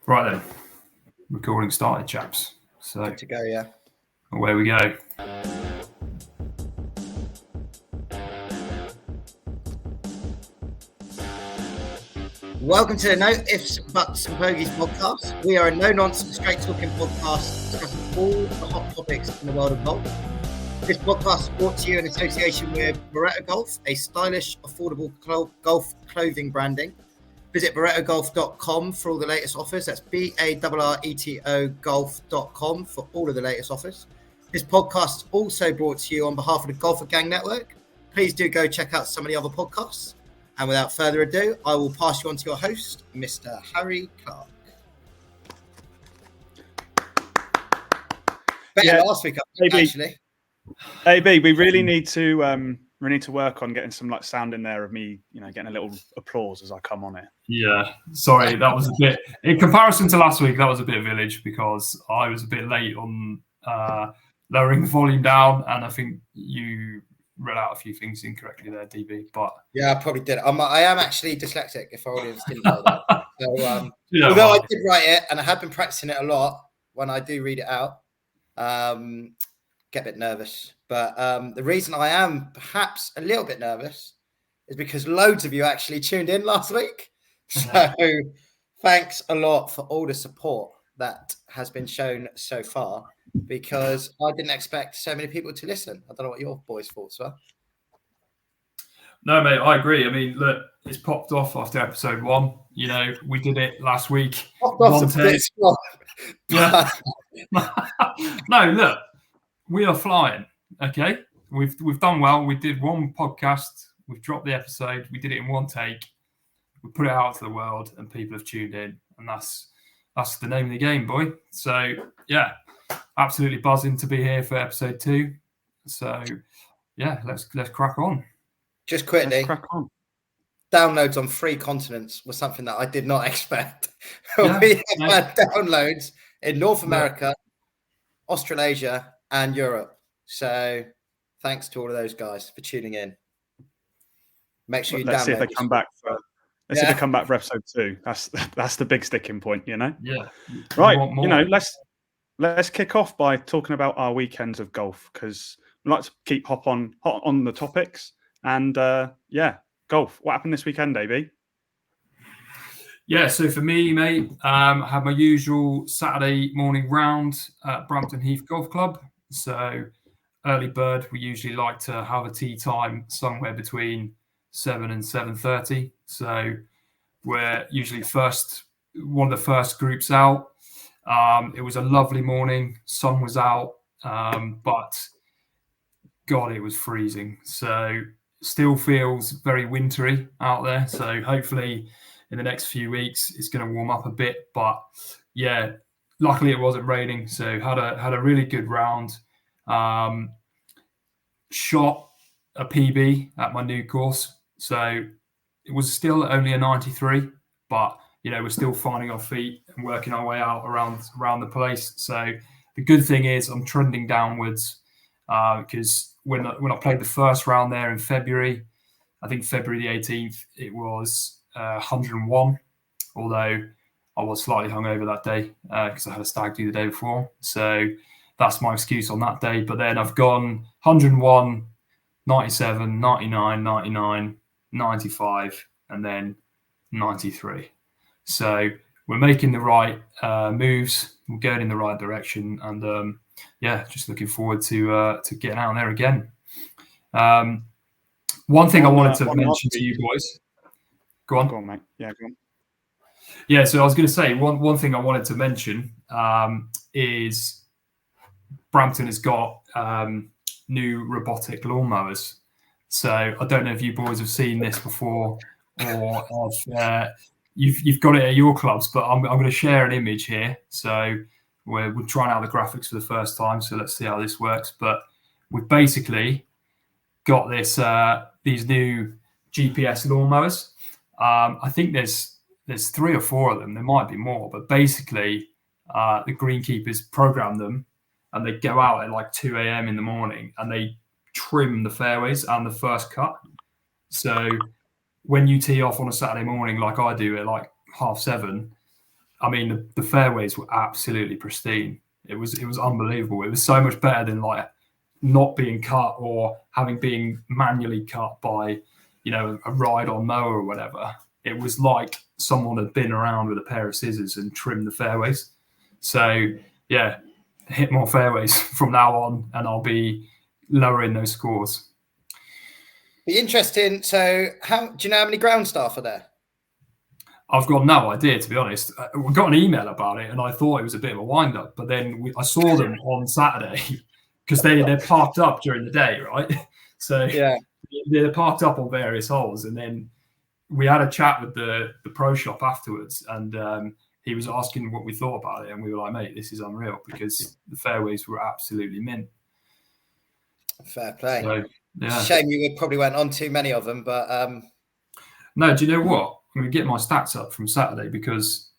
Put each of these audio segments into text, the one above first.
Right then, recording started, chaps. So good to go, yeah. Away we go. Welcome to the No Ifs, Buts and Bogies podcast. We are a no-nonsense, straight-talking podcast discussing all the hot topics in the world of golf. This podcast is brought to you in association with Barretto Golf, a stylish, affordable golf clothing branding. Visit BarrettoGolf.com for all the latest offers. That's BARRETO golf.com for all of the latest offers. This podcast is also brought to you on behalf of the Golfer Gang Network. Please do go check out some of the other podcasts. And without further ado, I will pass you on to your host, Mr. Harry Clark. Better last week, actually. AB, we really need to work on getting some sound in there of me, getting a little applause as I come on it. Yeah, sorry, that was a bit in comparison to last week. That was a bit village because I was a bit late on lowering the volume down, and I think you read out a few things incorrectly there, DB. But yeah, I probably did. I am actually dyslexic. If our audience didn't know that, so although I did write it and I have been practicing it a lot, when I do read it out, get a bit nervous. But the reason I am perhaps a little bit nervous is because loads of you actually tuned in last week. So thanks a lot for all the support that has been shown so far, because I didn't expect so many people to listen. I don't know what your boys' thoughts were. No, mate, I agree. I mean, look, it's popped off after episode 1. We did it last week. Yeah. No, look, we are flying. Okay, we've done well. We did one podcast. We've dropped the episode. We did it in one take. We put it out to the world, and people have tuned in, and that's the name of the game, boy. So yeah, absolutely buzzing to be here for episode 2. So yeah, let's crack on. Just quickly, downloads on 3 continents was something that I did not expect. Yeah, we have had downloads in North America, Australasia, and Europe. So thanks to all of those guys for tuning in. Make sure you download. See if they come back for. Let's see if they come back for episode 2. That's the big sticking point, Yeah. Right. Let's kick off by talking about our weekends of golf, because we like to keep hot on the topics. And golf. What happened this weekend, AB? Yeah, so for me, mate, I had my usual Saturday morning round at Brampton Heath Golf Club. So early bird, we usually like to have a tee time somewhere between 7 and 7:30. So we're usually one of the first groups out. It was a lovely morning. Sun was out, but God, it was freezing. So still feels very wintry out there. So hopefully in the next few weeks it's going to warm up a bit. But yeah, luckily it wasn't raining. So had a really good round. Shot a PB at my new course. So it was still only a 93, but we're still finding our feet and working our way out around the place. So the good thing is I'm trending downwards, because when I played the first round there in February, I think February the 18th, it was 101, although I was slightly hungover that day because I had a stag do the day before. So that's my excuse on that day. But then I've gone 101, 97, 99, 99, 95, and then 93. So we're making the right moves. We're going in the right direction. And just looking forward to getting out there again. One thing I wanted to mention to you boys. Go on, mate. Yeah, go on. Yeah, so I was going to say one thing I wanted to mention is Brampton has got new robotic lawnmowers. So I don't know if you boys have seen this before, or you've got it at your clubs, but I'm going to share an image here. So we're trying out the graphics for the first time. So let's see how this works. But we've basically got these new GPS lawnmowers. I think there's 3 or 4 of them. There might be more, but basically the greenkeepers program them, and they go out at 2 a.m. in the morning and they trim the fairways and the first cut. So when you tee off on a Saturday morning, like I do at 7:30, I mean, the fairways were absolutely pristine. It was unbelievable. It was so much better than like not being cut or having been manually cut by, a ride-on mower or whatever. It was like someone had been around with a pair of scissors and trimmed the fairways. So yeah, hit more fairways from now on, and I'll be lowering those scores. Be interesting. So, do you know how many ground staff are there? I've got no idea, to be honest. We got an email about it, and I thought it was a bit of a wind-up. But then I saw them on Saturday because they're parked up during the day, right? So yeah, they're parked up on various holes, and then we had a chat with the pro shop afterwards, and he was asking what we thought about it, and we were like, "Mate, this is unreal," because the fairways were absolutely mint. Fair play. So, yeah. Shame you probably went on too many of them, but no. Do you know what? I'm going to get my stats up from Saturday because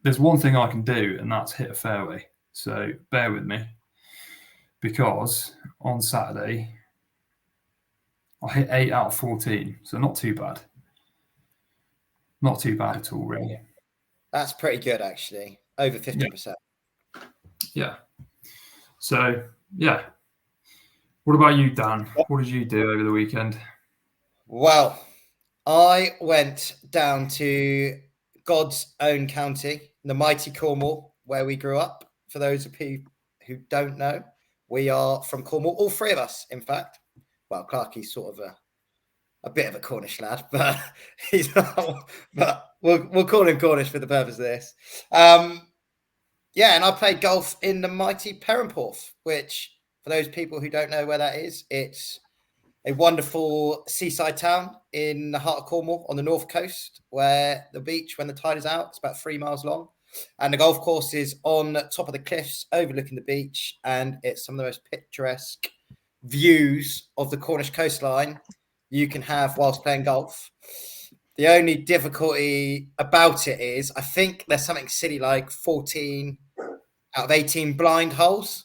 there's one thing I can do, and that's hit a fairway. So bear with me, because on Saturday I hit 8 out of 14, so not too bad. Not too bad at all, really. That's pretty good, actually. Over 50%. Yeah. So, yeah. What about you, Dan? What did you do over the weekend? Well, I went down to God's own county, the mighty Cornwall, where we grew up. For those of you who don't know, we are from Cornwall, all three of us, in fact. Well, Clarkie's sort of a bit of a Cornish lad, but he's not. But we'll call him Cornish for the purpose of this. Yeah, and I played golf in the mighty Perranporth, which, for those people who don't know where that is, it's a wonderful seaside town in the heart of Cornwall on the north coast, where the beach, when the tide is out, it's about 3 miles long. And the golf course is on top of the cliffs overlooking the beach. And it's some of the most picturesque views of the Cornish coastline you can have whilst playing golf. The only difficulty about it is I think there's something silly like 14 out of 18 blind holes.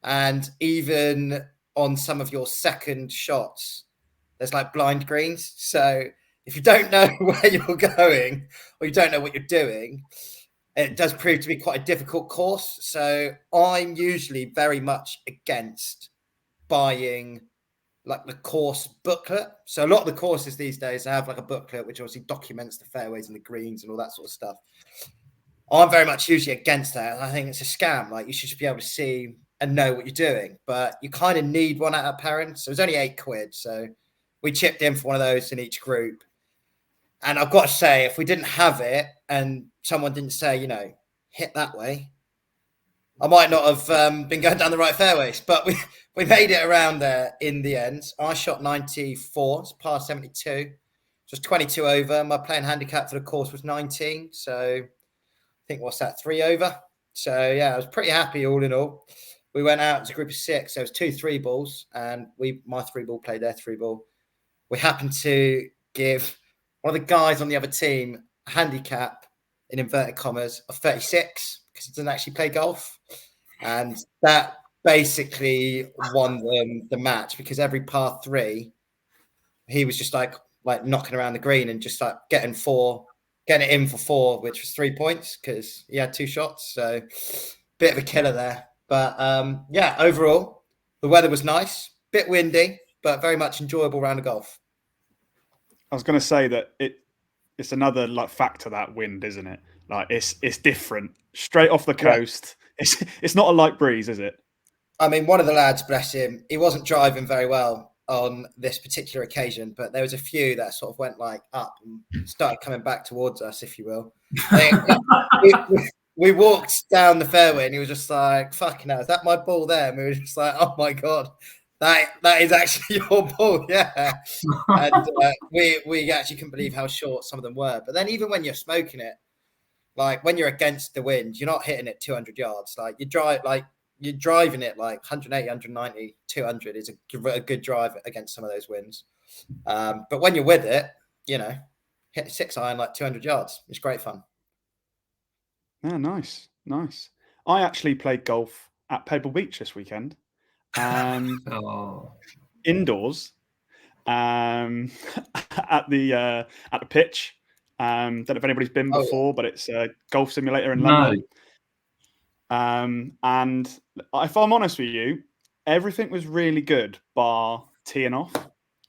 And even on some of your second shots, there's like blind greens. So if you don't know where you're going or you don't know what you're doing, it does prove to be quite a difficult course. So I'm usually very much against buying like the course booklet. So a lot of the courses these days have like a booklet which obviously documents the fairways and the greens and all that sort of stuff. I'm very much usually against that. I think it's a scam. Like, you should just be able to see and know what you're doing, but you kind of need one out of parents. So it was only £8, so we chipped in for one of those in each group. And I've got to say, if we didn't have it and someone didn't say, hit that way, I might not have been going down the right fairways, but we made it around there in the end. I shot 94, it's par 72, just 22 over. My playing handicap for the course was 19, so I think what's that, 3 over? So yeah, I was pretty happy all in all. We went out as a group of 6. There was 2 3-balls, and my 3-ball played their 3-ball. We happened to give one of the guys on the other team a handicap, in inverted commas, of 36 because he doesn't actually play golf. And that basically won them the match, because every par 3, he was just like knocking around the green and just like getting it in for 4, which was 3 points because he had 2 shots. So bit of a killer there. But yeah, overall, the weather was nice, bit windy, but very much enjoyable round of golf. I was going to say that it's another like factor, that wind, isn't it? Like it's different, straight off the coast. Yeah. It's not a light breeze, is it? I mean, one of the lads, bless him, he wasn't driving very well on this particular occasion, but there was a few that sort of went like up and started coming back towards us, if you will. We walked down the fairway and he was just like, fucking hell, is that my ball there? And we were just like, oh my God, that is actually your ball. Yeah. And we actually couldn't believe how short some of them were. But then even when you're smoking it, like when you're against the wind, you're not hitting it 200 yards. Like you're driving it like 180, 190, 200 is a good drive against some of those winds. But when you're with it, hit a 6-iron like 200 yards. It's great fun. Yeah, nice. I actually played golf at Pebble Beach this weekend. Indoors, at the pitch. Don't know if anybody's been before, but it's a golf simulator in London. And if I'm honest with you, everything was really good bar teeing off.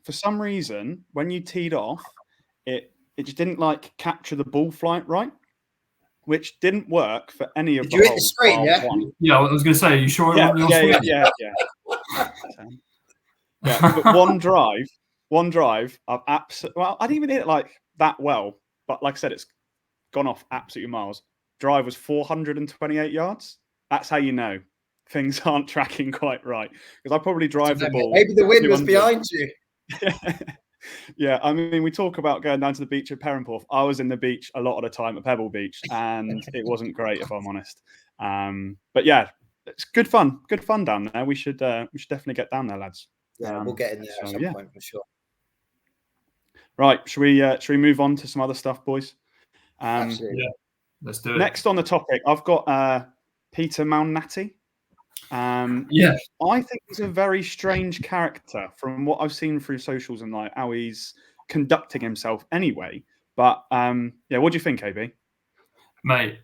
For some reason, when you teed off, it just didn't like capture the ball flight right, which didn't work for any of the holes. Did you hit the screen? Yeah, I was going to say, are you sure it wasn't your screen? Yeah. But one drive, I've absolutely. Well, I didn't even hit it like that well, but like I said, it's gone off absolutely miles. Drive was 428 yards. That's how you know things aren't tracking quite right, because I probably drive the ball. Maybe the wind was behind you. Yeah, I mean, we talk about going down to the beach at Perranporth. I was in the beach a lot of the time at Pebble Beach, and it wasn't great, if I'm honest. But yeah, it's good fun down there. We should definitely get down there, lads. Yeah, we'll get in there at some point for sure. Right, should we move on to some other stuff, boys? Absolutely. Yeah, let's do it. Next on the topic, I've got Peter Malnati. I think he's a very strange character from what I've seen through socials and like how he's conducting himself anyway. But what do you think, AB? Mate,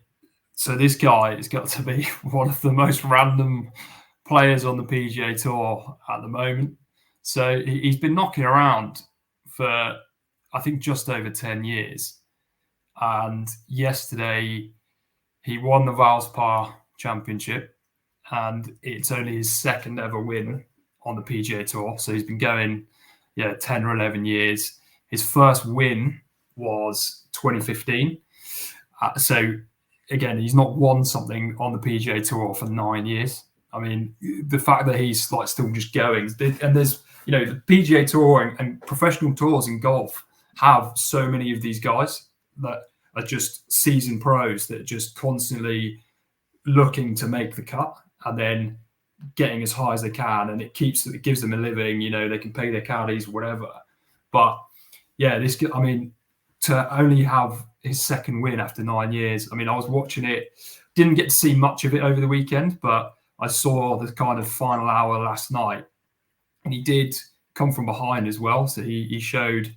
so this guy has got to be one of the most random players on the PGA Tour at the moment. So he's been knocking around for, I think, just over 10 years. And yesterday he won the Valspar Championship. And it's only his second ever win on the PGA Tour. So he's been going, 10 or 11 years. His first win was 2015. So, again, he's not won something on the PGA Tour for 9 years. I mean, the fact that he's like still just going. And there's, the PGA Tour and professional tours in golf have so many of these guys that are just seasoned pros that are just constantly looking to make the cut. And then getting as high as they can, and it gives them a living. They can pay their caddies, whatever. But to only have his second win after 9 years. I mean, I was watching it, didn't get to see much of it over the weekend, but I saw the kind of final hour last night, and he did come from behind as well. So he showed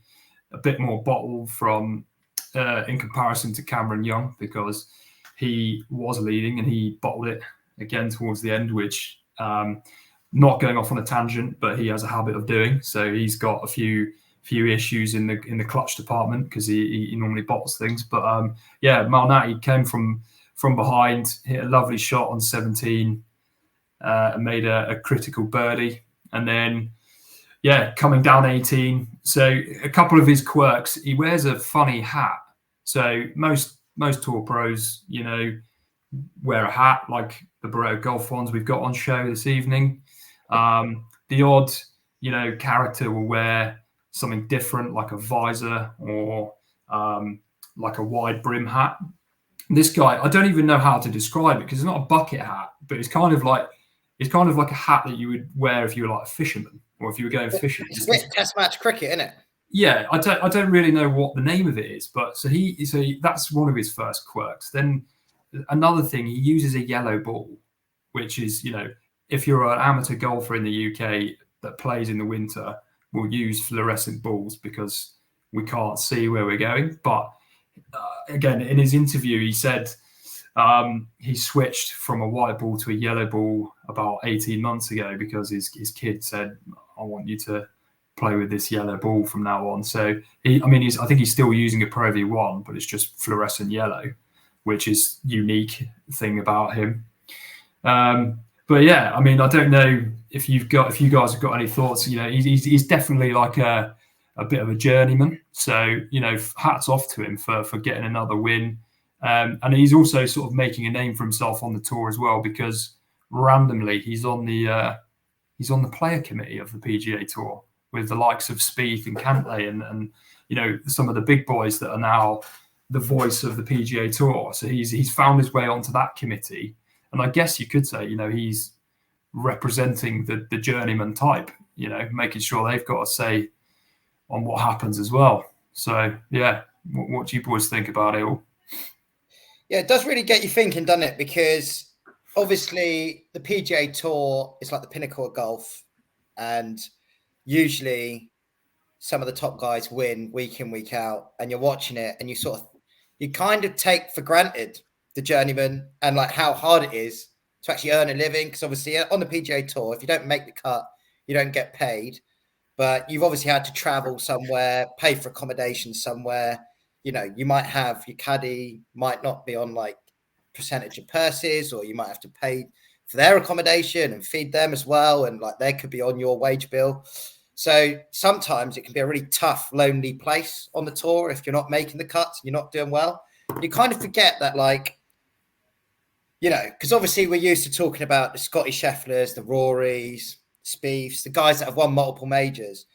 a bit more bottle from in comparison to Cameron Young, because he was leading and he bottled it again towards the end, which not going off on a tangent, but he has a habit of doing. So he's got a few issues in the clutch department because he normally bottles things. But Malnati came from behind, hit a lovely shot on 17, and made a critical birdie, and then coming down 18. So a couple of his quirks: he wears a funny hat. So most tour pros, wear a hat like the Barreto Golf ones we've got on show this evening. The odd, character will wear something different, like a visor or like a wide brim hat. This guy, I don't even know how to describe it, because it's not a bucket hat, but it's kind of like a hat that you would wear if you were like a fisherman or if you were going fishing. It's like test match cricket, isn't it? Yeah, I don't really know what the name of it is, but so that's one of his first quirks. Then another thing, he uses a yellow ball, which is, if you're an amateur golfer in the UK that plays in the winter, we'll use fluorescent balls because we can't see where we're going. But again, in his interview, he said he switched from a white ball to a yellow ball about 18 months ago because his kid said, I want you to play with this yellow ball from now on. So I think he's still using a Pro V1, but it's just fluorescent yellow, which is unique thing about him. But yeah, I mean, I don't know if you guys have got any thoughts. He's definitely like a bit of a journeyman. So hats off to him for getting another win. And he's also sort of making a name for himself on the tour as well, because randomly he's on the player committee of the PGA Tour with the likes of Spieth and Cantlay and some of the big boys that are now the voice of the PGA Tour. So he's found his way onto that committee, and I guess you could say he's representing the journeyman type, making sure they've got a say on what happens as well. So yeah, what do you boys think about it all? Yeah, it does really get you thinking, doesn't it? Because obviously the PGA Tour is like the pinnacle of golf, and usually some of the top guys win week in, week out, and you're watching it, and you kind of take for granted the journeyman and like how hard it is to actually earn a living. Because obviously on the PGA Tour, if you don't make the cut, you don't get paid. But you've obviously had to travel somewhere, pay for accommodation somewhere. You know, you might have your caddy might not be on like percentage of purses, or you might have to pay for their accommodation and feed them as well. And like they could be on your wage bill. So sometimes it can be a really tough, lonely place on the tour if you're not making the cuts and you're not doing well. You kind of forget that, like, you know, because obviously we're used to talking about the Scotty Schefflers, the Rorys, Spieths, the guys that have won multiple majors.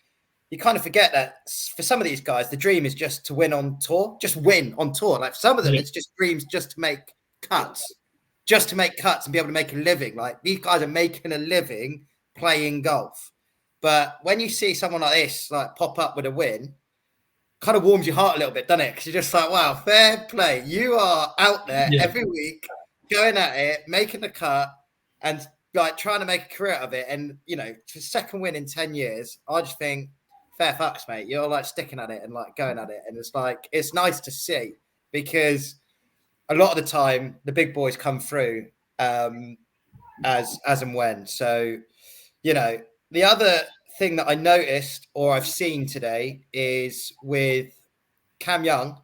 You kind of forget that for some of these guys, the dream is just to win on tour, just win on tour. Like some of them, it's just dreams just to make cuts, and be able to make a living. Like these guys are making a living playing golf. But when you see someone like this, like pop up with a win, kind of warms your heart a little bit, doesn't it? Because you're just like, wow, fair play. You are out there every week, going at it, making the cut, and like trying to make a career out of it. And, you know, for second win in 10 years, I just think, fair fucks, mate. You're like sticking at it and like going at it. And it's like, it's nice to see, because a lot of the time the big boys come through as and when. So, you know, the other thing that I noticed or I've seen today is with Cam Young,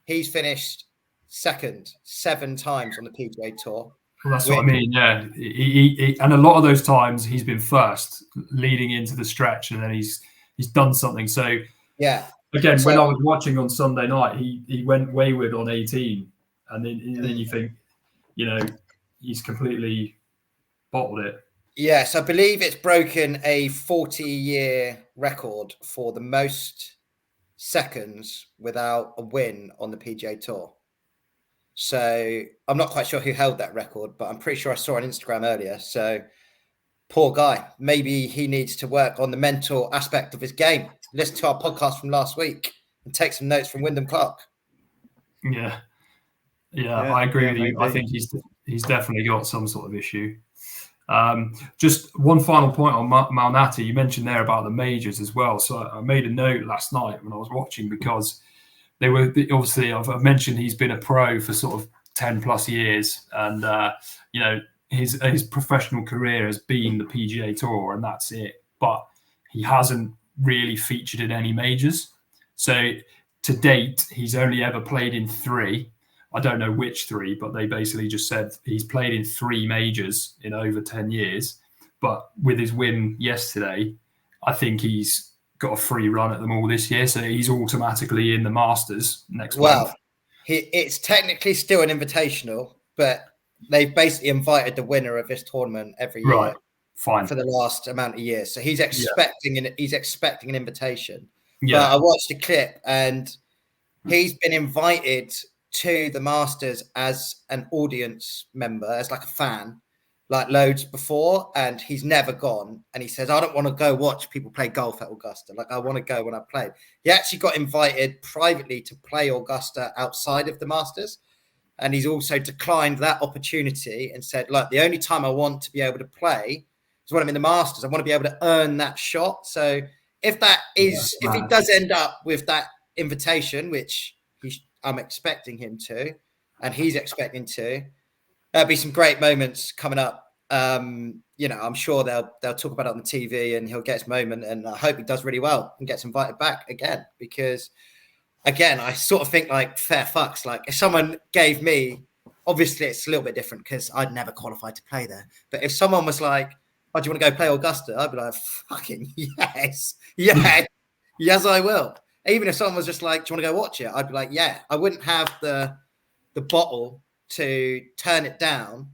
he's finished second 7 times on the PGA Tour. Well, that's what I mean. Yeah, he, and a lot of those times he's been first, leading into the stretch, and then he's done something. So yeah, again, when I was watching on Sunday night, he went wayward on 18, and then you think, you know, he's completely bottled it. Yes, I believe it's broken a 40-year record for the most seconds without a win on the PGA Tour. So I'm not quite sure who held that record, but I'm pretty sure I saw on Instagram earlier. So poor guy. Maybe he needs to work on the mental aspect of his game. Listen to our podcast from last week and take some notes from Wyndham Clark. Yeah, I agree with you. I think he's definitely got some sort of issue. Just one final point on Malnati. You mentioned there about the majors as well. So I made a note last night when I was watching, because they were obviously, I've mentioned he's been a pro for sort of 10 plus years, and you know, his professional career has been the PGA Tour, and that's it. But he hasn't really featured in any majors. So to date, he's only ever played in 3. I don't know which 3, but they basically just said he's played in 3 majors in over 10 years. But with his win yesterday, I think he's got a free run at them all this year. So he's automatically in the Masters next month. It's technically still an invitational, but they've basically invited the winner of this tournament every year. Right. Fine. For the last amount of years. So he's expecting an invitation. Yeah. But I watched a clip, and he's been invited to the Masters as an audience member, as like a fan, like loads before, and he's never gone. And he says, I don't want to go watch people play golf at Augusta. Like, I want to go when I play. He actually got invited privately to play Augusta outside of the Masters. And he's also declined that opportunity and said, look, the only time I want to be able to play is when I'm in the Masters. I want to be able to earn that shot. So if he does end up with that invitation, which I'm expecting him to, and he's expecting to, there'll be some great moments coming up. You know, I'm sure they'll talk about it on the TV, and he'll get his moment. And I hope he does really well and gets invited back again, because again, I sort of think like fair fucks. Like if someone gave me, obviously it's a little bit different because I'd never qualified to play there. But if someone was like, oh, do you want to go play Augusta? I'd be like, fucking yes, I will. Even if someone was just like, do you want to go watch it? I'd be like, yeah. I wouldn't have the bottle to turn it down,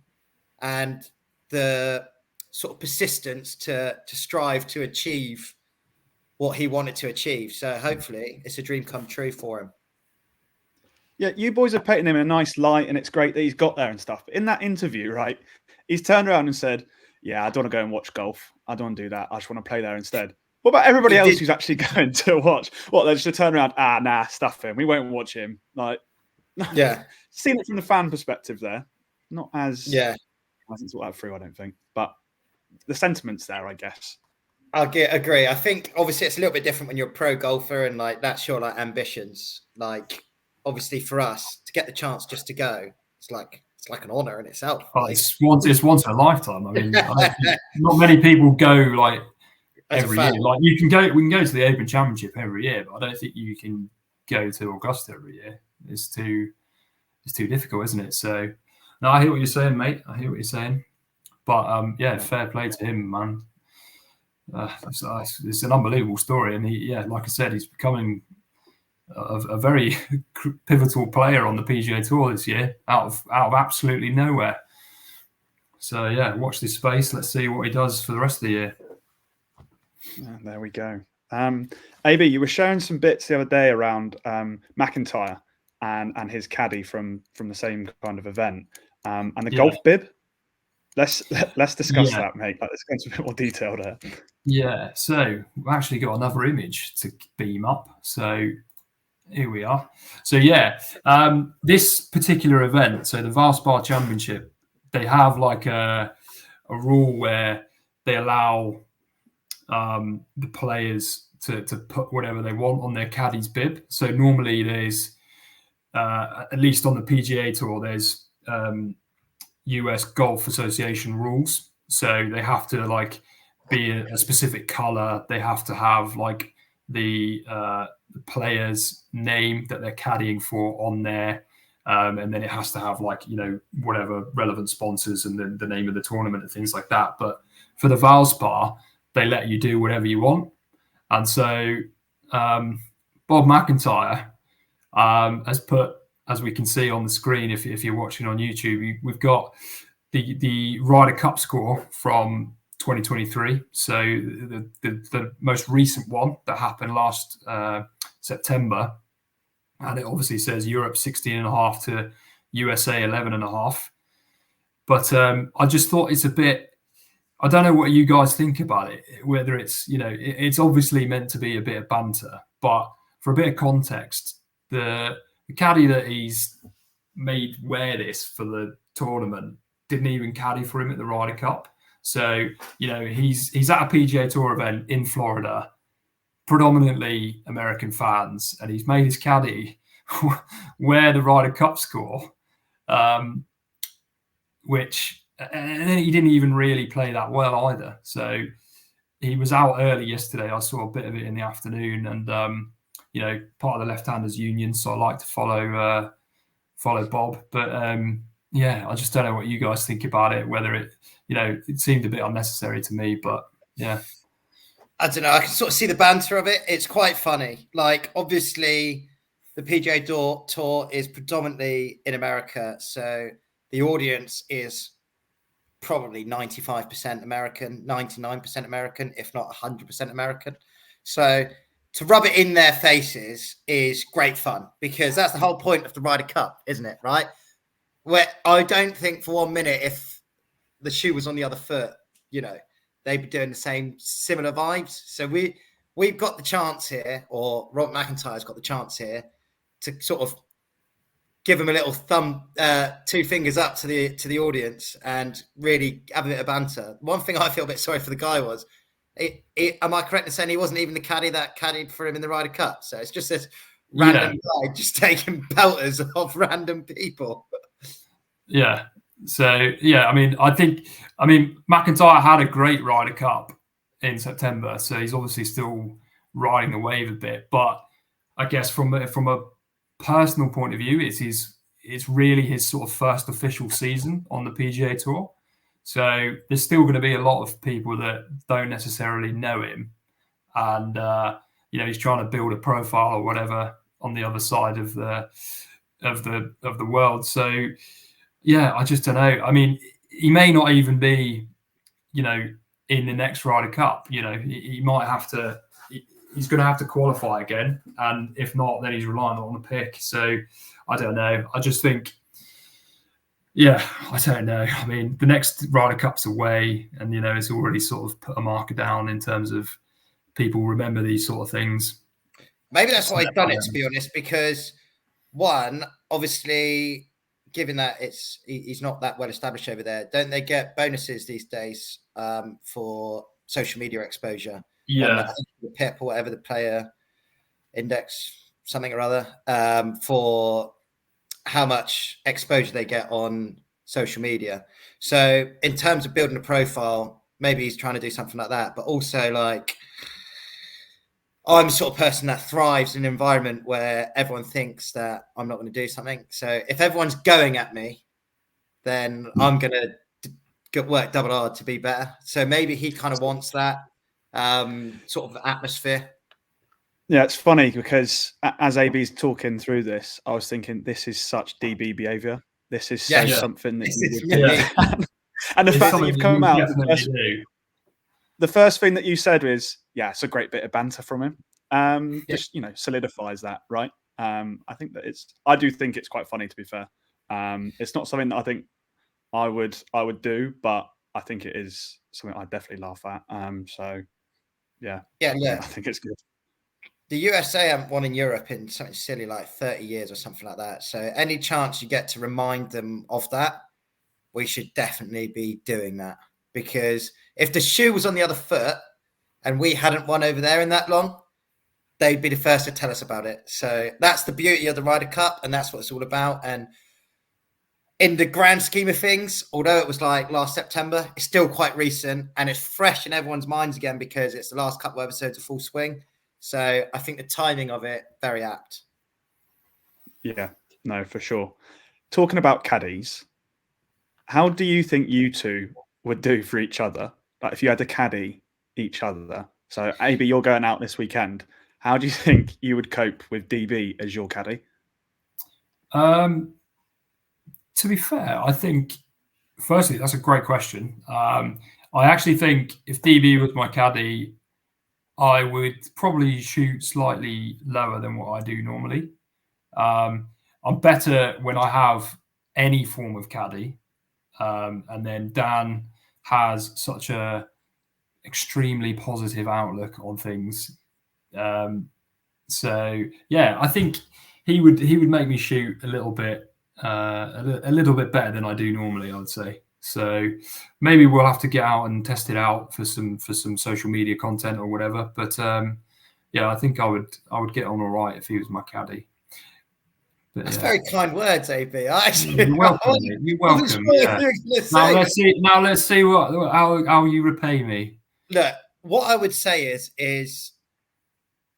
and the sort of persistence to strive to achieve what he wanted to achieve. So hopefully it's a dream come true for him. Yeah, you boys are painting him in a nice light, and it's great that he's got there and stuff. But in that interview, right, he's turned around and said, yeah, I don't want to go and watch golf. I don't want to do that. I just want to play there instead. What about everybody else who's actually going to watch? What, they're just to turn around, nah, stuff him. We won't watch him. Like, yeah. Seeing it from the fan perspective there, not as... Yeah. Hasn't thought that through, I don't think. But the sentiment's there, I guess. I agree. I think obviously it's a little bit different when you're a pro golfer and like that's your like ambitions. Like obviously for us to get the chance just to go, it's like an honor in itself. Oh, Right? it's once in a lifetime. I mean, not many people go like As every year. Like we can go to the Open Championship every year, but I don't think you can go to Augusta every year. It's too difficult, isn't it? So, no, I hear what you're saying, mate. I hear what you're saying. But yeah, fair play to him, man. It's an unbelievable story, and like I said, he's becoming a very pivotal player on the PGA Tour this year, out of absolutely nowhere. So yeah, watch this space. Let's see what he does for the rest of the year. There we go. AB, you were showing some bits the other day around McIntyre and his caddy from the same kind of event, and the golf bib. Let's discuss that, mate. Let's go into a bit more detail there. Yeah, so we've actually got another image to beam up. So here we are. So yeah, this particular event, so the Valspar Championship, they have like a rule where they allow the players to put whatever they want on their caddy's bib. So normally there's, at least on the PGA Tour, there's US Golf Association rules. So they have to like be a specific color. They have to have like the player's name that they're caddying for on there. And then it has to have like, whatever relevant sponsors and the name of the tournament and things like that. But for the Valspar, they let you do whatever you want. And so Bob McIntyre has put, as we can see on the screen, if you're watching on YouTube, we've got the Ryder Cup score from 2023. So the most recent one that happened last September. And it obviously says Europe 16.5 to USA 11.5. But I just thought it's a bit, I don't know what you guys think about it, whether it's, it's obviously meant to be a bit of banter, but for a bit of context, the caddy that he's made wear this for the tournament didn't even caddy for him at the Ryder Cup. So, he's at a PGA Tour event in Florida, predominantly American fans, and he's made his caddy wear the Ryder Cup score, which... And then he didn't even really play that well either. So he was out early yesterday. I saw a bit of it in the afternoon, and part of the left-handers union. So I like to follow Bob. But I just don't know what you guys think about it. Whether it, it seemed a bit unnecessary to me, but yeah. I don't know. I can sort of see the banter of it. It's quite funny. Like obviously, the PGA Tour is predominantly in America, so the audience is probably 95% American, 99% American, if not 100% American. So to rub it in their faces is great fun because that's the whole point of the Ryder Cup, isn't it? Right? Where I don't think for 1 minute, if the shoe was on the other foot, they'd be doing the same similar vibes. So we've got the chance here, or Rob McIntyre's got the chance here to sort of give him a little thumb, 2 fingers up to the audience and really have a bit of banter. One thing I feel a bit sorry for the guy was, am I correct in saying he wasn't even the caddy that caddied for him in the Ryder Cup? So it's just this random guy just taking pelters of random people. Yeah. So, I mean, McIntyre had a great Ryder Cup in September, so he's obviously still riding the wave a bit. But I guess from a personal point of view, it's really his sort of first official season on the PGA Tour. So there's still going to be a lot of people that don't necessarily know him, and he's trying to build a profile or whatever on the other side of the world. So I just don't know. I mean, he may not even be, in the next Ryder Cup. He might have to. He's going to have to qualify again, and if not, then he's relying on a pick. So I don't know. I just think, I don't know. I mean, the next Ryder Cup's away, and it's already sort of put a marker down in terms of people remember these sort of things. Maybe that's why he's done it, to be honest, because one, obviously, given that he's not that well established over there, don't they get bonuses these days for social media exposure. Yeah. I think the PIP or whatever, the player index, something or other, for how much exposure they get on social media. So in terms of building a profile, maybe he's trying to do something like that, but also like, I'm the sort of person that thrives in an environment where everyone thinks that I'm not going to do something. So if everyone's going at me, then I'm going to work double hard to be better. So maybe he kind of wants that sort of atmosphere. Yeah, it's funny because as AB's talking through this, I was thinking this is such DB behaviour. This is something that you would do. And the fact that you've come out, the first thing that you said was, yeah, it's a great bit of banter from him. Just, solidifies that, right? I think that I do think it's quite funny, to be fair. It's not something that I think I would do, but I think it is something I definitely laugh at. So yeah, I think it's good. The USA haven't won in Europe in something silly like 30 years or something like that. So any chance you get to remind them of that, we should definitely be doing that. Because if the shoe was on the other foot and we hadn't won over there in that long, they'd be the first to tell us about it. So that's the beauty of the Ryder Cup, and that's what it's all about. And in the grand scheme of things, although it was like last September, it's still quite recent and it's fresh in everyone's minds again because it's the last couple of episodes of Full Swing. So I think the timing of it, very apt. Yeah, no, for sure. Talking about caddies, how do you think you two would do for each other? Like if you had to caddy each other. So AB, you're going out this weekend. How do you think you would cope with DB as your caddy? To be fair, I think, firstly, that's a great question. I actually think if DB was my caddy, I would probably shoot slightly lower than what I do normally. I'm better when I have any form of caddy. And then Dan has such a extremely positive outlook on things. So yeah, I think he would make me shoot a little bit better than I do normally, I would say. So maybe we'll have to get out and test it out for some social media content or whatever. But yeah, I think I would get on all right if he was my caddy. But, that's very kind words, AB. You're welcome. You're welcome. Yeah. Now let's see how you repay me. Look, what I would say is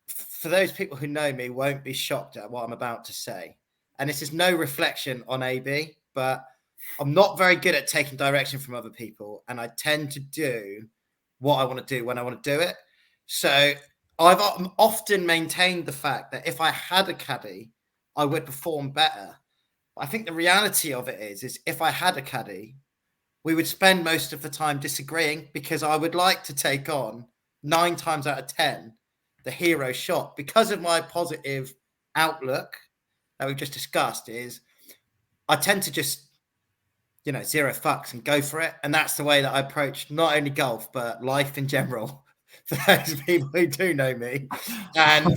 for those people who know me won't be shocked at what I'm about to say. And this is no reflection on AB, but I'm not very good at taking direction from other people. And I tend to do what I want to do when I want to do it. So I've often maintained the fact that if I had a caddy, I would perform better. I think the reality of it is if I had a caddy, we would spend most of the time disagreeing because I would like to take on 9 times out of 10 the hero shot because of my positive outlook that we've just discussed. Is I tend to just zero fucks and go for it, and that's the way that I approach not only golf but life in general. For those people who do know me, and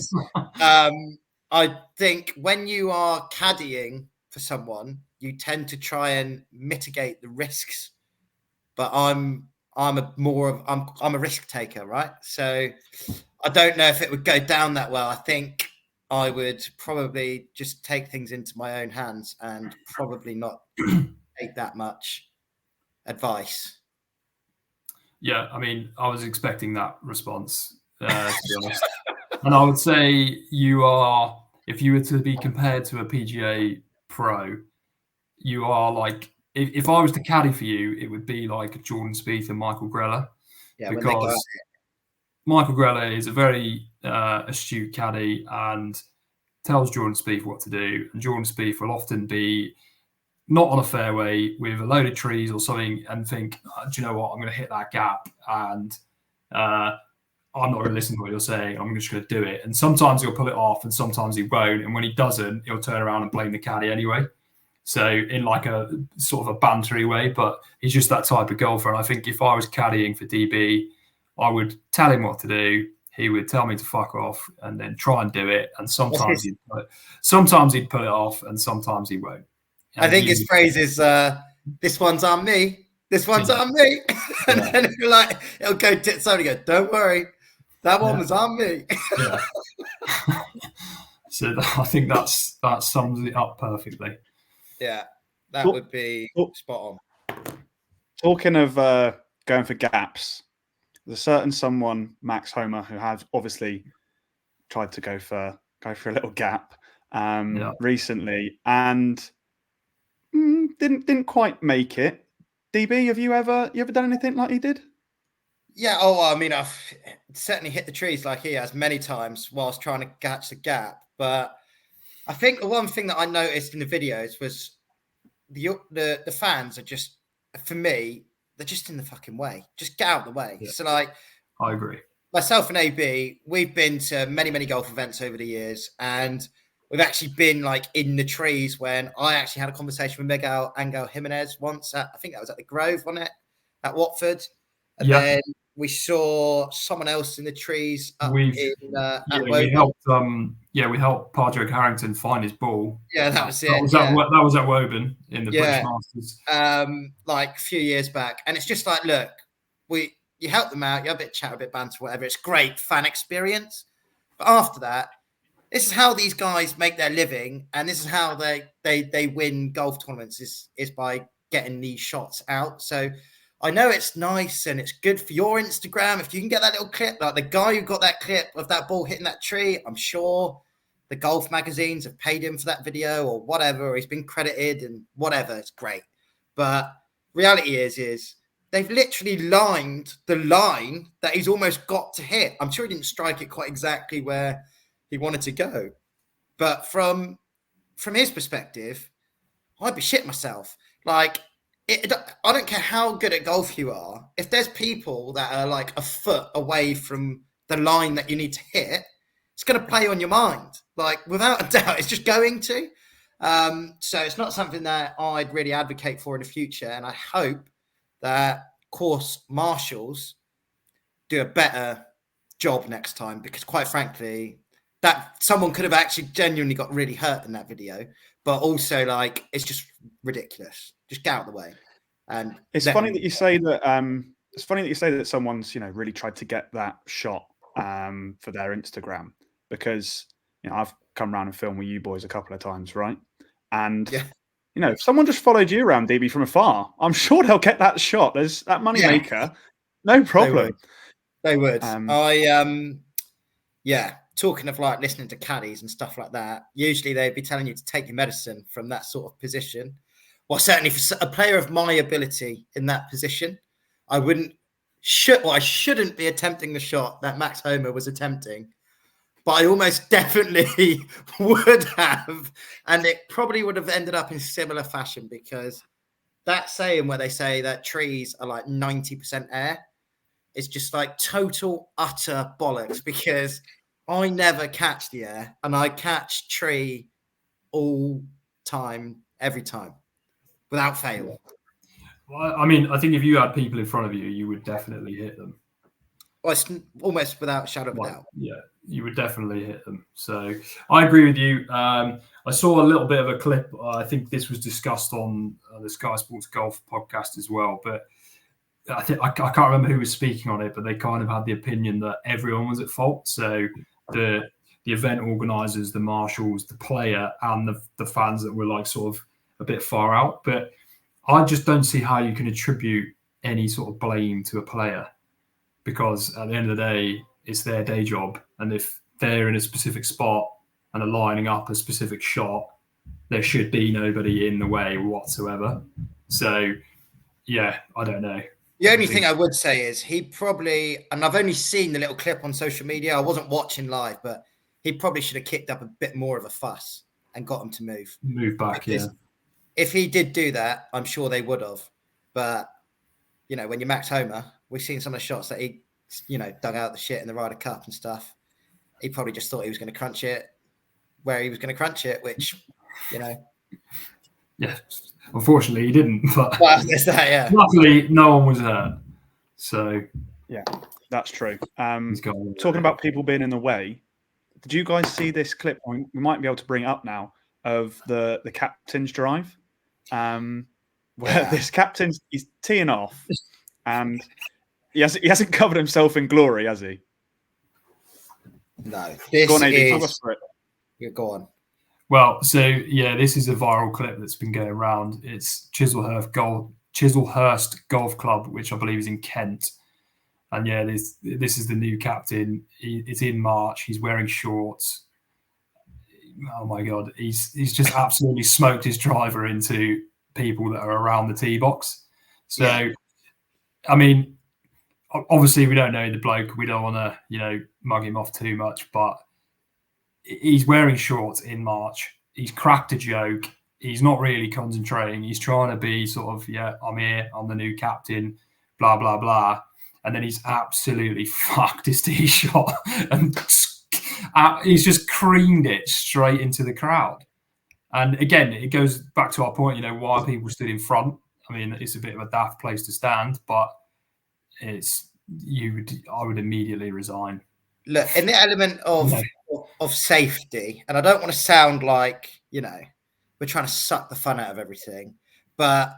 I think when you are caddying for someone, you tend to try and mitigate the risks. But I'm a risk taker, right? So I don't know if it would go down that well. I think I would probably just take things into my own hands and probably not take that much advice. Yeah, I mean, I was expecting that response, to be honest. And I would say you are, if you were to be compared to a PGA pro, you are like, if I was to caddy for you, it would be like Jordan Spieth and Michael Greller. Yeah, because Michael Greller is a very astute caddy and tells Jordan Spieth what to do. And Jordan Spieth will often be not on a fairway with a load of trees or something and think, do you know what, I'm going to hit that gap and I'm not going to listen to what you're saying. I'm just going to do it. And sometimes he'll pull it off and sometimes he won't. And when he doesn't, he'll turn around and blame the caddy anyway. So in like a sort of a bantery way, but he's just that type of golfer. And I think if I was caddying for DB, I would tell him what to do. He would tell me to fuck off and then try and do it. And sometimes he'd pull it off and sometimes he won't. And I think his phrase is, this one's on me. This one's on me. And then it'll go to somebody go, don't worry, that one was on me. Yeah. So I think that sums it up perfectly. Yeah, that would be spot on. Talking of going for gaps, there's a certain someone, Max Homer, who has obviously tried to go for a little gap recently and didn't quite make it. DB, have you ever done anything like he did? Yeah. Oh, I mean, I've certainly hit the trees like he has many times whilst trying to catch the gap. But I think the one thing that I noticed in the videos was the fans are just, for me, they're just in the fucking way. Just get out of the way. Yeah. So, like, I agree. Myself and AB, we've been to many, many golf events over the years, and we've actually been like in the trees when I actually had a conversation with Miguel Angel Jimenez once. I think that was at the Grove, wasn't it? At Watford. And then we saw someone else in the trees up we helped we helped Padraig Harrington find his ball. Yeah, that was it. That was at Woburn in the British Masters. Like a few years back. And it's just like, look, you help them out, you have a bit of chat, a bit of banter, whatever. It's great fan experience. But after that, this is how these guys make their living, and this is how they win golf tournaments is by getting these shots out. So I know it's nice and it's good for your Instagram. If you can get that little clip, like the guy who got that clip of that ball hitting that tree, I'm sure the golf magazines have paid him for that video or whatever, or he's been credited and whatever. It's great. But reality is they've literally lined the line that he's almost got to hit. I'm sure he didn't strike it quite exactly where he wanted to go. But from his perspective, I'd be shit myself. Like, I don't care how good at golf you are. If there's people that are like a foot away from the line that you need to hit, it's going to play on your mind. Like, without a doubt, it's just going to. So it's not something that I'd really advocate for in the future. And I hope that course marshals do a better job next time, because quite frankly, that someone could have actually genuinely got really hurt in that video, but also like, it's just ridiculous. Just get out of the way. And it's funny that you say that someone's, really tried to get that shot for their Instagram, because, I've come around and filmed with you boys a couple of times, right? And if someone just followed you around, DB, from afar, I'm sure they'll get that shot. There's that money maker. No problem. They would. Talking of like listening to caddies and stuff like that, usually they'd be telling you to take your medicine from that sort of position. Well, certainly for a player of my ability in that position, I shouldn't be attempting the shot that Max Homer was attempting, but I almost definitely would have. And it probably would have ended up in similar fashion, because that saying where they say that trees are like 90% air is just like total, utter bollocks, because I never catch the air and I catch tree all time, every time, without fail. Well, I mean, I think if you had people in front of you, you would definitely hit them. Well, it's almost without a shadow of a doubt. Yeah, you would definitely hit them. So I agree with you. I saw a little bit of a clip. I think this was discussed on the Sky Sports Golf podcast as well. But I can't remember who was speaking on it, but they kind of had the opinion that everyone was at fault. So the event organisers, the marshals, the player, and the fans that were like sort of a bit far out. But I just don't see how you can attribute any sort of blame to a player, because at the end of the day, it's their day job. And if they're in a specific spot and are lining up a specific shot, there should be nobody in the way whatsoever. So, yeah, I don't know. The only thing I would say is he probably, and I've only seen the little clip on social media, I wasn't watching live, but he probably should have kicked up a bit more of a fuss and got him to move. Move back, because if he did do that, I'm sure they would have. But, when you're Max Homer, we've seen some of the shots that he, dug out the shit in the Ryder Cup and stuff. He probably just thought he was going to crunch it where he was going to crunch it, which, Yeah, unfortunately he didn't. But that, luckily, no one was hurt. So yeah, that's true. Talking about people being in the way, did you guys see this clip? We might be able to bring it up now, of the captain's drive. where this captain he's teeing off, and he hasn't covered himself in glory, has he? No. This go on, AD, is. talk us through it. Yeah, go on. Well, so yeah, this is a viral clip that's been going around. It's Chislehurst Golf Club, which I believe is in Kent. And yeah, this is the new captain. It's in March. He's wearing shorts. Oh my God, he's just absolutely smoked his driver into people that are around the tee box. So, yeah. I mean, obviously we don't know the bloke. We don't want to, mug him off too much, but he's wearing shorts in March. He's cracked a joke. He's not really concentrating. He's trying to be sort of, I'm here. I'm the new captain, blah, blah, blah. And then he's absolutely fucked his tee shot. And he's just creamed it straight into the crowd. And again, it goes back to our point, why people stood in front. I mean, it's a bit of a daft place to stand, but I would immediately resign. Look, in the element of safety, and I don't want to sound like, we're trying to suck the fun out of everything, but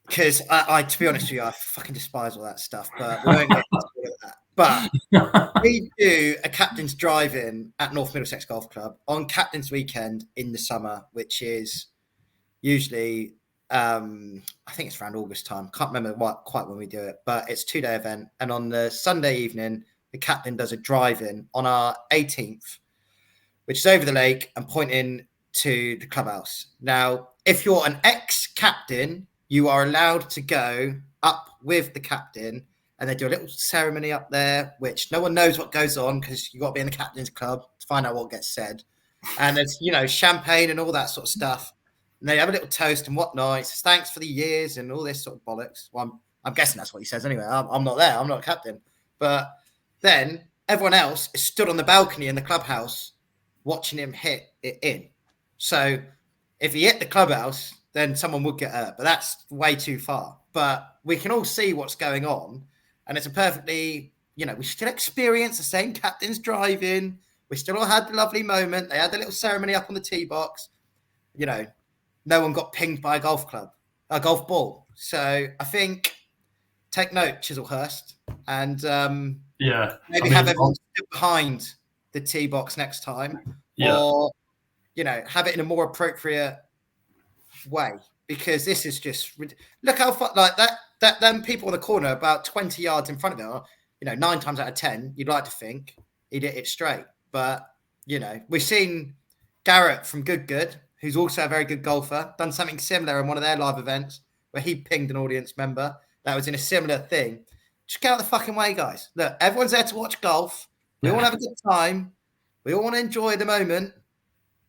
because I, to be honest with you, I fucking despise all that stuff, but we won't get into that. But we do a captain's drive-in at North Middlesex Golf Club on Captain's Weekend in the summer, which is usually, I think it's around August time. Can't remember quite when we do it, but it's a 2-day event. And on the Sunday evening, the captain does a drive-in on our 18th, which is over the lake and pointing to the clubhouse. Now, if you're an ex-captain, you are allowed to go up with the captain, and they do a little ceremony up there, which no one knows what goes on because you've got to be in the captain's club to find out what gets said. And there's, champagne and all that sort of stuff. And they have a little toast and whatnot. It says, thanks for the years and all this sort of bollocks. Well, I'm guessing that's what he says anyway. I'm not there. I'm not a captain. But then everyone else is stood on the balcony in the clubhouse watching him hit it in. So if he hit the clubhouse, then someone would get hurt. But that's way too far. But we can all see what's going on. And it's a perfectly, we still experience the same captain's drive-in. We still all had the lovely moment. They had the little ceremony up on the tee box. No one got pinged by a golf ball. So I think take note, Chislehurst, and maybe have everyone behind the tee box next time, or have it in a more appropriate way, because this is just look how far that them people in the corner about 20 yards in front of it. 9 times out of 10, you'd like to think he'd hit it straight, but we've seen Garrett from Good, who's also a very good golfer, done something similar in one of their live events where he pinged an audience member that was in a similar thing. Just get out of the fucking way, guys. Look, everyone's there to watch golf. We all have a good time. We all want to enjoy the moment,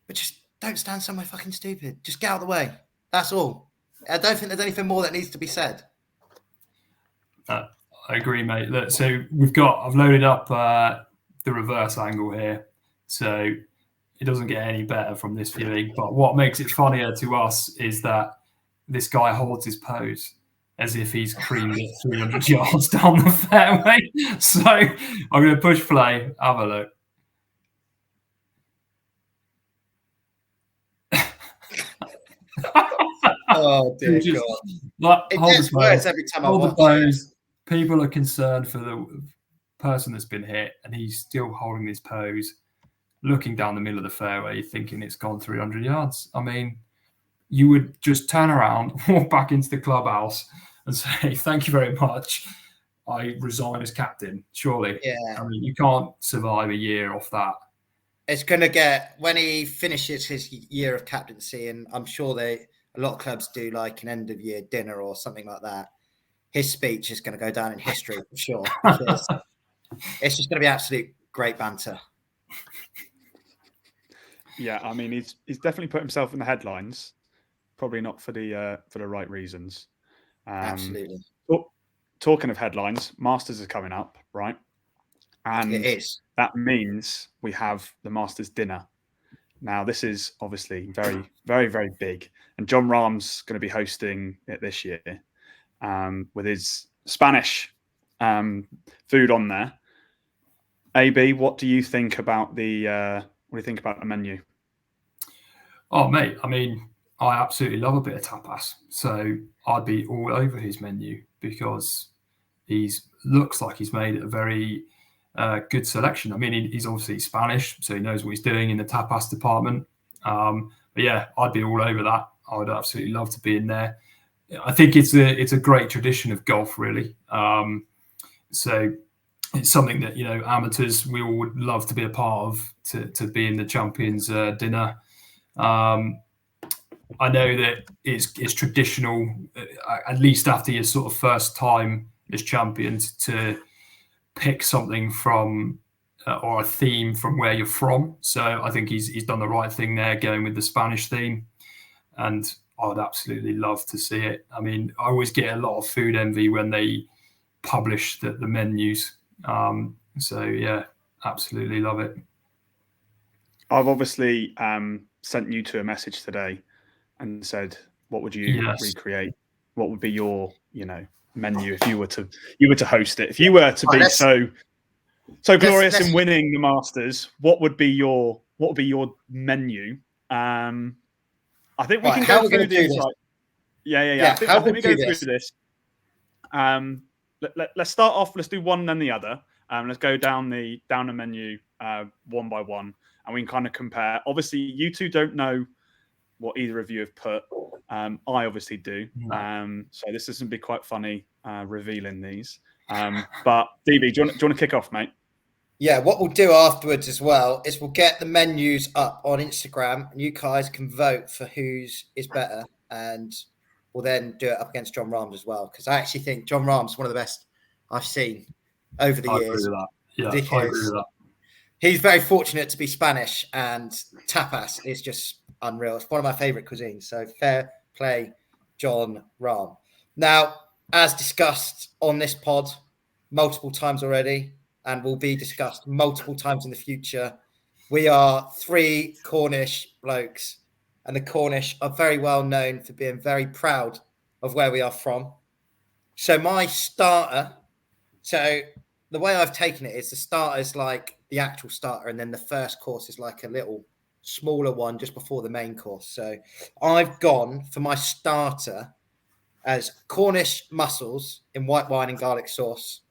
but just don't stand somewhere fucking stupid. Just get out of the way. That's all. I don't think there's anything more that needs to be said. I agree, mate. Look, so I've loaded up the reverse angle here. So it doesn't get any better from this viewing. But what makes it funnier to us is that this guy holds his pose as if he's creamed it 300 yards down the fairway. So I'm going to push play. Have a look. Oh dear God! It gets worse every time I watch it. People are concerned for the person that's been hit, and he's still holding his pose, looking down the middle of the fairway, thinking it's gone 300 yards. I mean, you would just turn around, walk back into the clubhouse, and say, "Thank you very much. I resign as captain." Surely, I mean, you can't survive a year off that. It's going to get, when he finishes his year of captaincy, and I'm sure a lot of clubs do like an end of year dinner or something like that, his speech is going to go down in history for sure. It's just going to be absolute great banter. Yeah, I mean, he's definitely put himself in the headlines, probably not for the right reasons. Absolutely. Talking of headlines, Masters is coming up, right? And it is. That means we have the Masters dinner. Now, this is obviously very, very, very big. And John Rahm's going to be hosting it this year with his Spanish food on there. AB, what do you think about the menu? Oh, mate, I mean, I absolutely love a bit of tapas. So I'd be all over his menu because looks like he's made a very good selection. I mean, he's obviously Spanish, so he knows what he's doing in the tapas department. But yeah, I'd be all over that. I would absolutely love to be in there. I think it's a great tradition of golf, really. So it's something that, you know, amateurs, we all would love to be a part of, to be in the champions dinner. I know that it's traditional, at least after your sort of first time as champions, to pick something from or a theme from where you're from. So I think he's done the right thing there, going with the Spanish theme, and I would absolutely love to see it. I mean, I always get a lot of food envy when they publish the menus. So yeah, absolutely love it. I've obviously sent you two a message today and said, what would you recreate? What would be your, you know, menu if you were to host it? If you were to be so glorious in winning the Masters, what would be your menu? I think we can go through this. Yeah. I think we go through this. Let's start off. Let's do one and then the other. Let's go down the menu one by one, and we can kind of compare. Obviously, you two don't know what either of you have put. I obviously do. So this is going to be quite funny revealing these. But DB, do you want to kick off, mate? Yeah, what we'll do afterwards as well is we'll get the menus up on Instagram, and you guys can vote for whose is better, and we'll then do it up against Jon Rahm's as well, because I actually think Jon Rahm's one of the best I've seen over the years. I agree with that. Yeah, I agree with that. He's very fortunate to be Spanish, and tapas is just unreal. It's one of my favourite cuisines. So fair play, Jon Rahm. Now, as discussed on this pod multiple times already, and will be discussed multiple times in the future, we are three Cornish blokes, and the Cornish are very well known for being very proud of where we are from. So my starter, so the way I've taken it is the starter is like the actual starter, and then the first course is like a little smaller one just before the main course. So I've gone for my starter as Cornish mussels in white wine and garlic sauce.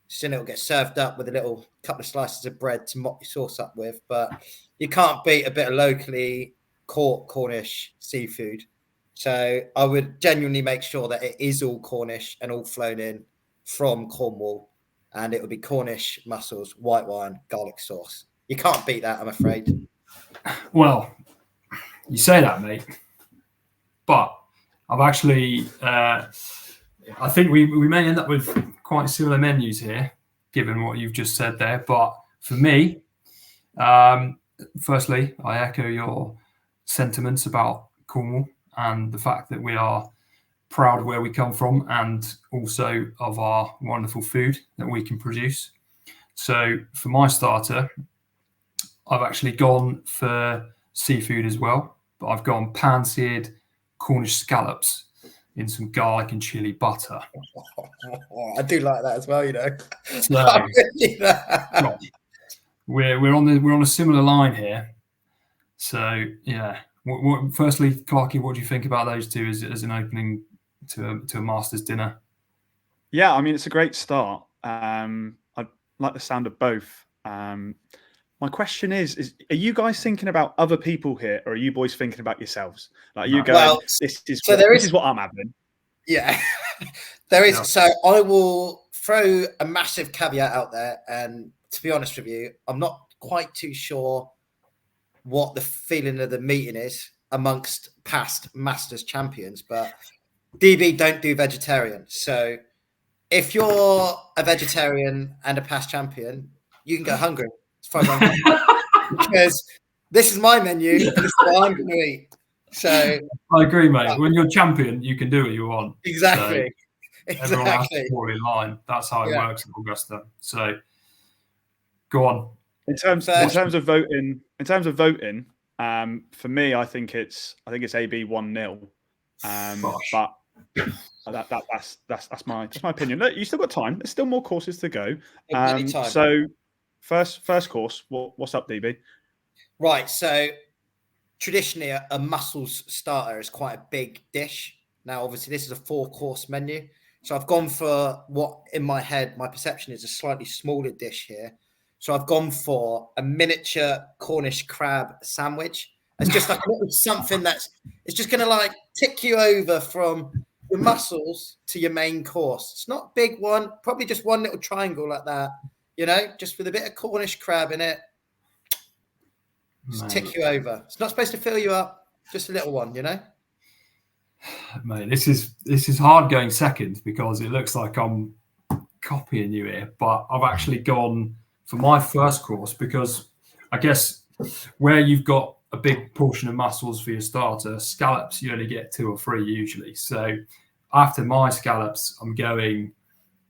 So it'll get served up with a little couple of slices of bread to mop your sauce up with. But you can't beat a bit of locally caught Cornish seafood. So I would genuinely make sure that it is all Cornish and all flown in from Cornwall. And it would be Cornish mussels, white wine, garlic sauce. You can't beat that, I'm afraid. Well, you say that, mate. But I've actually... I think we may end up with quite similar menus here, given what you've just said there. But for me, firstly, I echo your sentiments about Cornwall and the fact that we are proud of where we come from, and also of our wonderful food that we can produce. So for my starter, I've actually gone for seafood as well, but I've gone pan-seared Cornish scallops in some garlic and chili butter. I do like that as well, you know. So, we're on a similar line here. So yeah. Firstly, Clarky, what do you think about those two as an opening to a Masters dinner? Yeah, I mean, it's a great start. I like the sound of both. My question is are you guys thinking about other people here, or are you boys thinking about yourselves? Like, you going, well, this is what I'm having. Yeah, there is. Yeah. So I will throw a massive caveat out there. And to be honest with you, I'm not quite too sure what the feeling of the meeting is amongst past Masters champions, but DB don't do vegetarian. So if you're a vegetarian and a past champion, you can go hungry. As far as I'm concerned, because this is my menu and this is what I'm going to eat. So I agree, mate. When you're champion, you can do what you want. Exactly. So everyone has to fall in line. That's how it works at Augusta. So go on. In terms of voting, for me, I think it's AB 1-0. But that's my opinion. Look, you still got time. There's still more courses to go. So first course. What's up, DB? Right. So traditionally a mussels starter is quite a big dish. Now, obviously, this is a 4-course menu. So I've gone for what, in my head, my perception is a slightly smaller dish here. So I've gone for a miniature Cornish crab sandwich. It's just like a little something it's just going to like tick you over from your mussels to your main course. It's not a big one, probably just one little triangle like that, just with a bit of Cornish crab in it. Just tick you over. It's not supposed to fill you up, just a little one, Mate, this is hard going second because it looks like I'm copying you here, but I've actually gone for my first course because I guess where you've got a big portion of mussels for your starter, scallops you only get 2 or 3 usually. So after my scallops, I'm going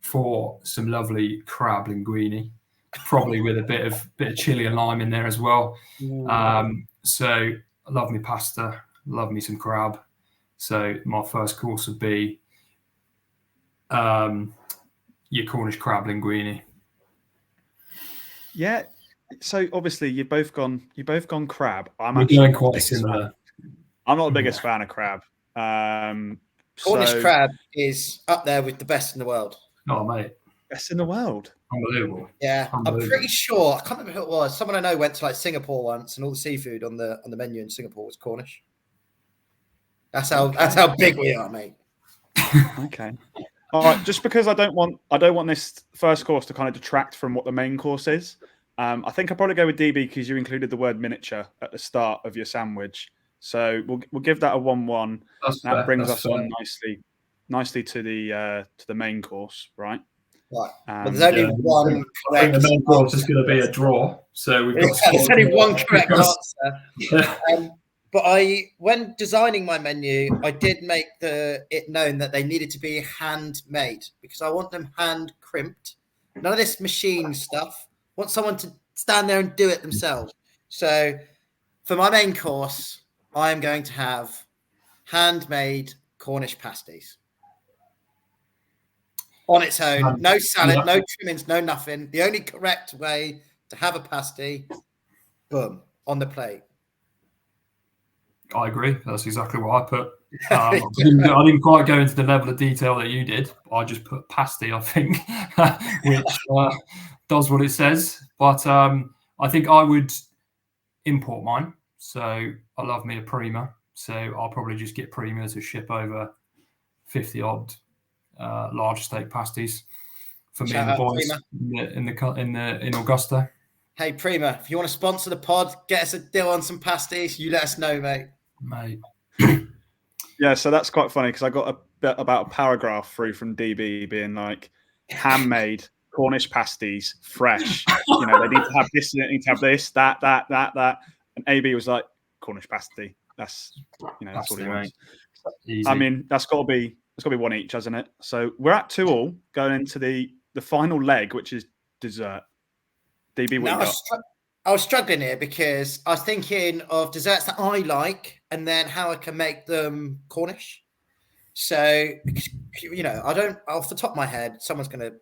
for some lovely crab linguine, probably with a bit of chili and lime in there as well. So I love me pasta, love me some crab. So my first course would be your Cornish crab linguine. Yeah. So obviously you've both gone crab. We're going quite similar. I'm not the biggest fan of crab. Cornish crab is up there with the best in the world. Oh, mate. Best in the world. Unbelievable. Yeah. I'm pretty sure, I can't remember who it was. Someone I know went to like Singapore once and all the seafood on the menu in Singapore was Cornish. That's how big we are, mate. Okay. All right. Just because I don't want this first course to kind of detract from what the main course is. I think I'll probably go with DB because you included the word miniature at the start of your sandwich. So we'll give that a 1-1. That brings us on nicely to the main course, right? Right. But there's only one correct. I think the main course is going to be a draw. So we've got there's only one correct answer. But when designing my menu, I did make it known that they needed to be handmade because I want them hand crimped. None of this machine stuff. I want someone to stand there and do it themselves. So for my main course, I am going to have handmade Cornish pasties. On its own, no salad, no trimmings, no nothing. The only correct way to have a pasty, boom, on the plate. I agree. That's exactly what I put. I didn't quite go into the level of detail that you did. I just put pasty, I think, which does what it says. But I think I would import mine. So I love me a Prima. So I'll probably just get Prima to ship over 50-odd large steak pasties for me and the boys in Augusta. Hey Prima, if you want to sponsor the pod, get us a deal on some pasties. You let us know, mate. Yeah, so that's quite funny because I got about a paragraph through from DB being like, handmade Cornish pasties, fresh. They need to have this, they need to have this, that. And AB was like, Cornish pasty. That's that's what he wants. Easy. I mean, that's got to be one each, hasn't it? So we're at 2-2 going into the final leg, which is dessert. DB, what you got? I was struggling here because I was thinking of desserts that I like and then how I can make them Cornish. So, I don't, off the top of my head, someone's going to,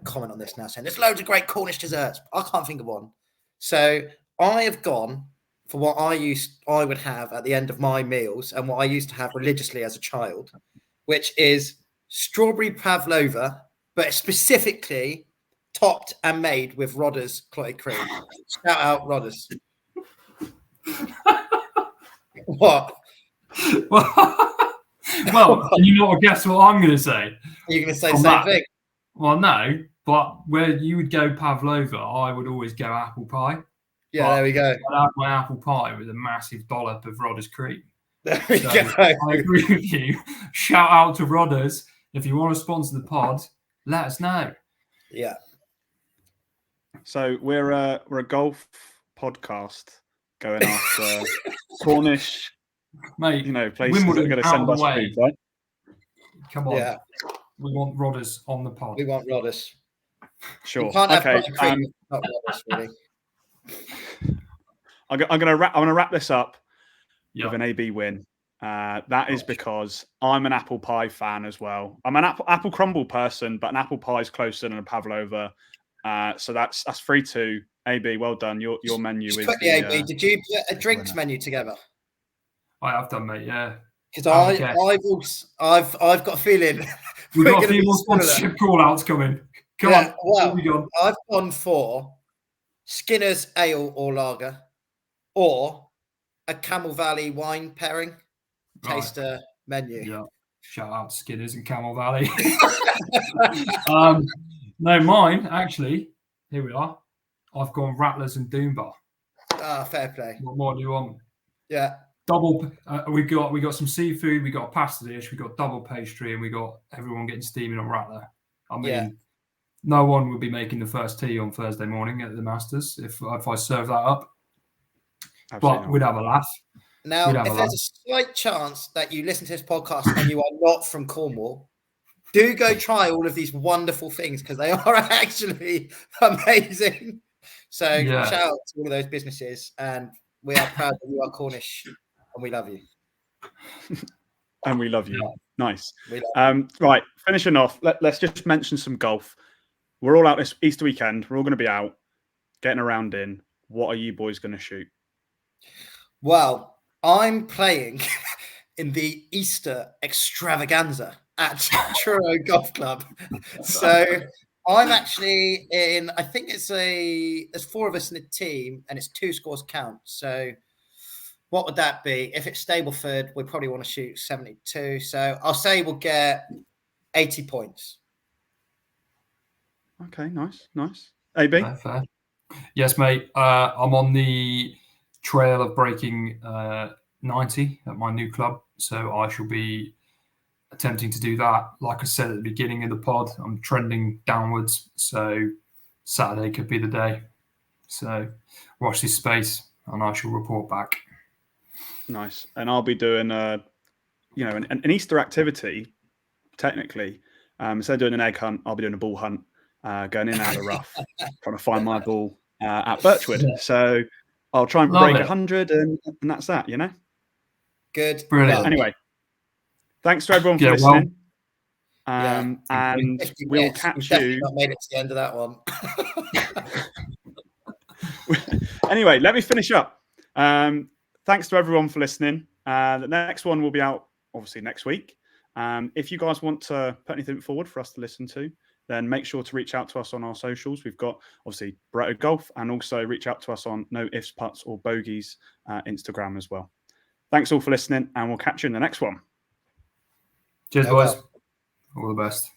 comment on this now saying there's loads of great Cornish desserts. I can't think of one. So I have gone for what I would have at the end of my meals and what I used to have religiously as a child, which is strawberry pavlova, but specifically topped and made with Rodder's clotted cream. Shout out Rodder's. What? Well, you know what? Guess what I'm going to say? You're going to say the same thing? Well, no, but where you would go pavlova, I would always go apple pie. Yeah, there we go. I'd have my apple pie with a massive dollop of Rodder's cream. There we go. I agree with you. Shout out to Rodder's. If you want to sponsor the pod, let us know. Yeah. So we're a golf podcast going after Cornish, mate. Places that are going to send us food, right? Come on. Yeah. We want Rodder's on the pod. We want Rodder's. Sure. You can't have cream, not Rodder's, really. I'm gonna wrap this up with an AB win. That is because I'm an apple pie fan as well. I'm an apple crumble person, but an apple pie is closer than a pavlova. So that's 3-2. AB, well done. Your menu Just is quickly, AB, did you put a drinks menu together? I have done, mate. Yeah. Because I've got a feeling we've got a few more sponsorship call-outs coming. Come on. Well, I've gone for Skinner's Ale or Lager, or a Camel Valley wine pairing taster menu. Yeah. Shout out to Skinner's and Camel Valley. No, mine actually. Here we are. I've gone Rattlers and Doombar. Fair play. What more do you want? Yeah. Double. We got some seafood. We got a pasta dish. We got double pastry, and we got everyone getting steaming on Rattler. I mean, no one would be making the first tee on Thursday morning at the Masters if I serve that up. Absolutely. But we'd have a laugh. Now, if there's a slight chance that you listen to this podcast and you are not from Cornwall, do go try all of these wonderful things because they are actually amazing. So shout out to all of those businesses, and we are proud that you are Cornish, and we love you. And we love you. Yeah. Nice. Right, finishing off, let's just mention some golf. We're all out this Easter weekend. We're all going to be out, getting a round in. What are you boys going to shoot? Well, I'm playing in the Easter extravaganza at Truro Golf Club. So I'm actually in, I think there's 4 of us in the team and it's 2 scores count. So what would that be? If it's Stableford, we probably want to shoot 72. So I'll say we'll get 80 points. Okay, nice. AB? Fair. Yes, mate. I'm on the trail of breaking 90 at my new club. So I shall be attempting to do that. Like I said at the beginning of the pod, I'm trending downwards. So Saturday could be the day. So watch this space and I shall report back. Nice. And I'll be doing an Easter activity, technically. Instead of doing an egg hunt, I'll be doing a ball hunt, going in and out of the rough, trying to find my ball at Birchwood. Yeah. So I'll try and break 100 and that's that, Good. Brilliant. Anyway, thanks to everyone for listening. And we'll catch you. Not made it to the end of that one. Anyway, let me finish up. Thanks to everyone for listening. The next one will be out obviously next week. If you guys want to put anything forward for us to listen to, then make sure to reach out to us on our socials. We've got obviously Bretto Golf, and also reach out to us on No Ifs, Putts or Bogeys Instagram as well. Thanks all for listening, and we'll catch you in the next one. Cheers, boys. All the best.